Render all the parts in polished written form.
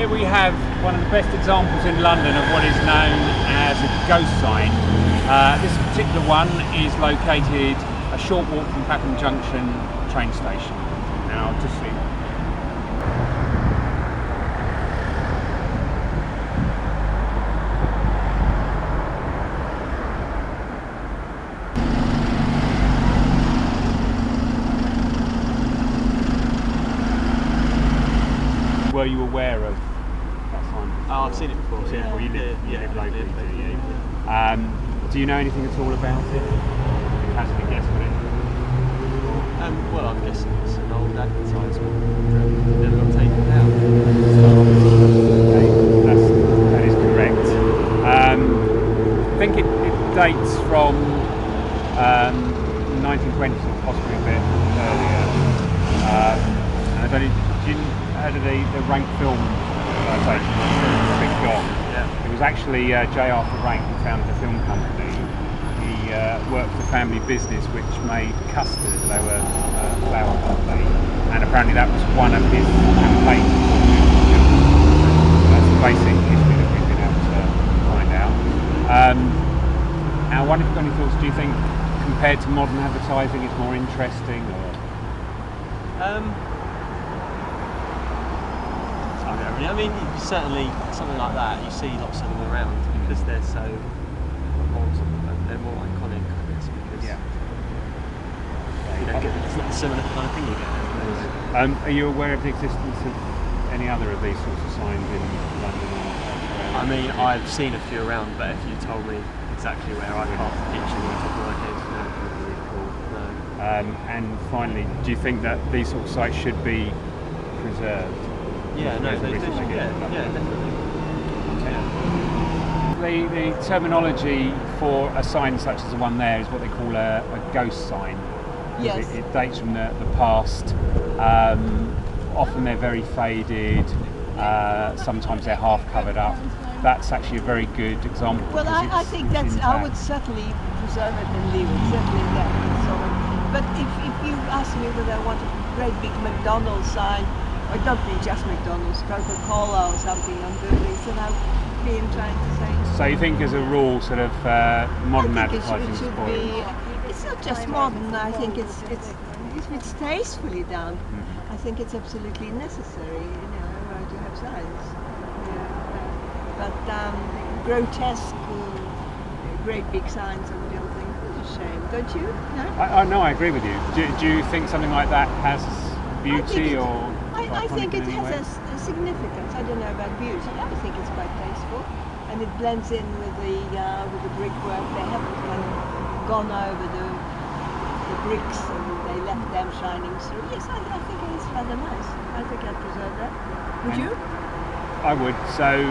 Here we have one of the best examples in London of what is known as a ghost sign. This particular one is located a short walk from Clapham Junction train station. Now, I'll just see. Were you aware of that sign? Oh, I've seen it before. Yeah. Well, you live locally, do you? Do you know anything at all about it? Hazard a guess what it is? Well, I'm guessing it's an old advertisement. Never got taken down. Okay, that is correct. I think it dates from 1920s or possibly a bit earlier. And I don't know, do you heard of the Rank film organisation, Big Gong? Yeah. It was actually J. Arthur Rank who founded the film company. He worked for a family business which made custard. They were a flour company, and apparently that was one of his campaigns. That's the basic history that we've been able to find out. Now, I wonder if you've got any thoughts. Do you think, compared to modern advertising, it's more interesting? Or? I mean, certainly something like that, you see lots of them around because they're so old, they're more iconic, I guess, because you don't get, it's not the similar kind of thing you get. Are you aware of the existence of any other of these sorts of signs in London or elsewhere? I mean, I've seen a few around, but if you told me exactly where, I can't picture them on top of my head. No. And finally, do you think that these sort of sites should be preserved? Yeah, no, they do. Yeah, definitely. Yeah. The terminology for a sign such as the one there is what they call a ghost sign. Yes. It dates from the past. Often they're very faded. Sometimes they're half covered up. That's actually a very good example. Well, I think that's. I would certainly preserve it and leave it. Certainly that. Sort of. But if you ask me whether I want a great big McDonald's sign, or it don't be just McDonald's, Coca-Cola or something on buildings, then I've been trying to say. So you think, as a rule, sort of modern I think advertising it should be. It's not just modern. I think if it's tastefully done, I think it's absolutely necessary. To have signs. But grotesque, great big signs on buildings is a shame, don't you? No? No, I agree with you. Do you think something like that has beauty or? I think it has a significance. I don't know about beauty. I think it's quite tasteful, and it blends in with the brickwork. They haven't kind of gone over the bricks and they left them shining through. Yes, I think it's rather nice. I think I'd preserve that. Would you? I would. So,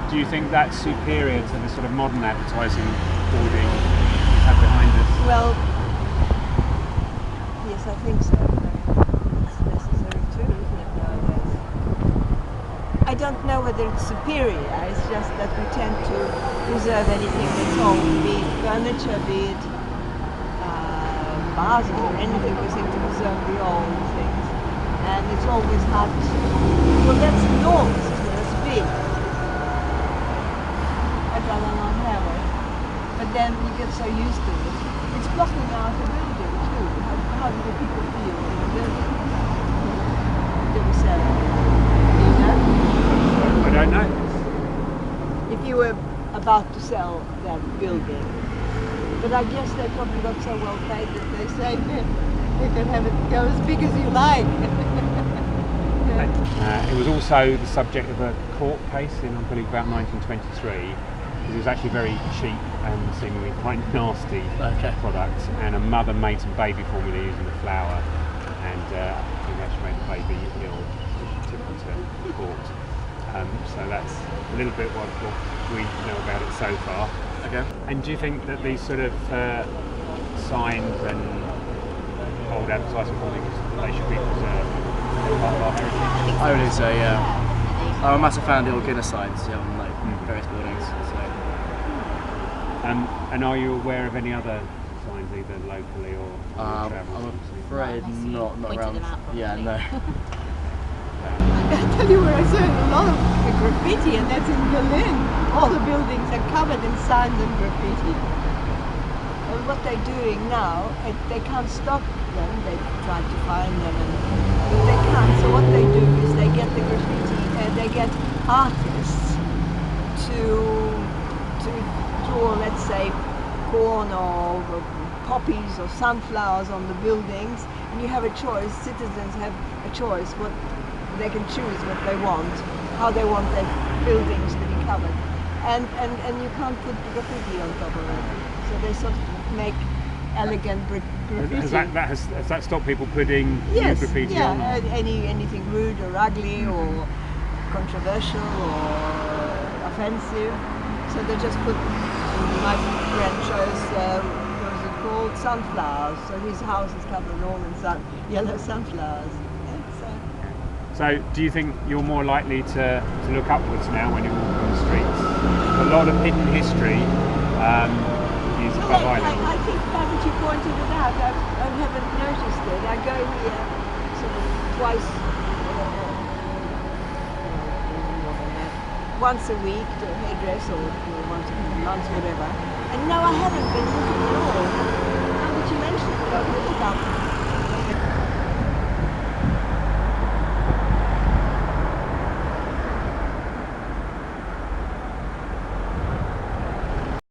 do you think that's superior to the sort of modern advertising hoarding we have behind us? Well, yes, I think so. I don't know whether it's superior, it's just that we tend to preserve anything that's old, be it furniture, be it vases or anything. We seem to preserve the old things. And it's always hard to, well, that's enormous, it's big. I'd rather not have it. But then we get so used to it. It's blocking out the building too. How do the people feel in the building? Do we sell it? I don't know. If you were about to sell that building, but I guess they probably got so well paid that they say you can have it go as big as you like. It was also the subject of a court case in, I believe, about 1923. It was actually very cheap and seemingly quite nasty product, and a mother made some baby formula using the flour, and I think actually made the baby ill, so she took it to court. So that's a little bit what we know about it so far. Okay. And do you think that these sort of signs and old advertising holdings, they should be preserved as part of our heritage? I would say, yeah. I'm a massive fan of the old Guinness signs, on like various buildings. So. And are you aware of any other signs, either locally or travel? I'm afraid not around. Them out yeah, no. tell you where I saw a lot of graffiti, and that's in Berlin. All the buildings are covered in signs and graffiti. And what they're doing now, they can't stop them. They try to find them, but they can't. So what they do is they get the graffiti, and they get artists to draw, let's say, corn or poppies or sunflowers on the buildings, and you have a choice. Citizens have a choice. What they can choose what they want, how they want their buildings to be covered, and you can't put graffiti on top of it. So they sort of make elegant graffiti. Has that stopped people putting yes, graffiti yeah, on? anything rude or ugly or controversial or offensive. So they just put. My friend chose what is it called, sunflowers. So his house is covered all in yellow sunflowers. So do you think you're more likely to look upwards now when you walk on the streets? A lot of hidden history is above eye level. I think now that you pointed it out, I haven't noticed it. I go here sort of twice, once a week to a hairdresser or once a month, whatever. And no, I haven't been looking at all. Now that you mentioned it, I'll look up.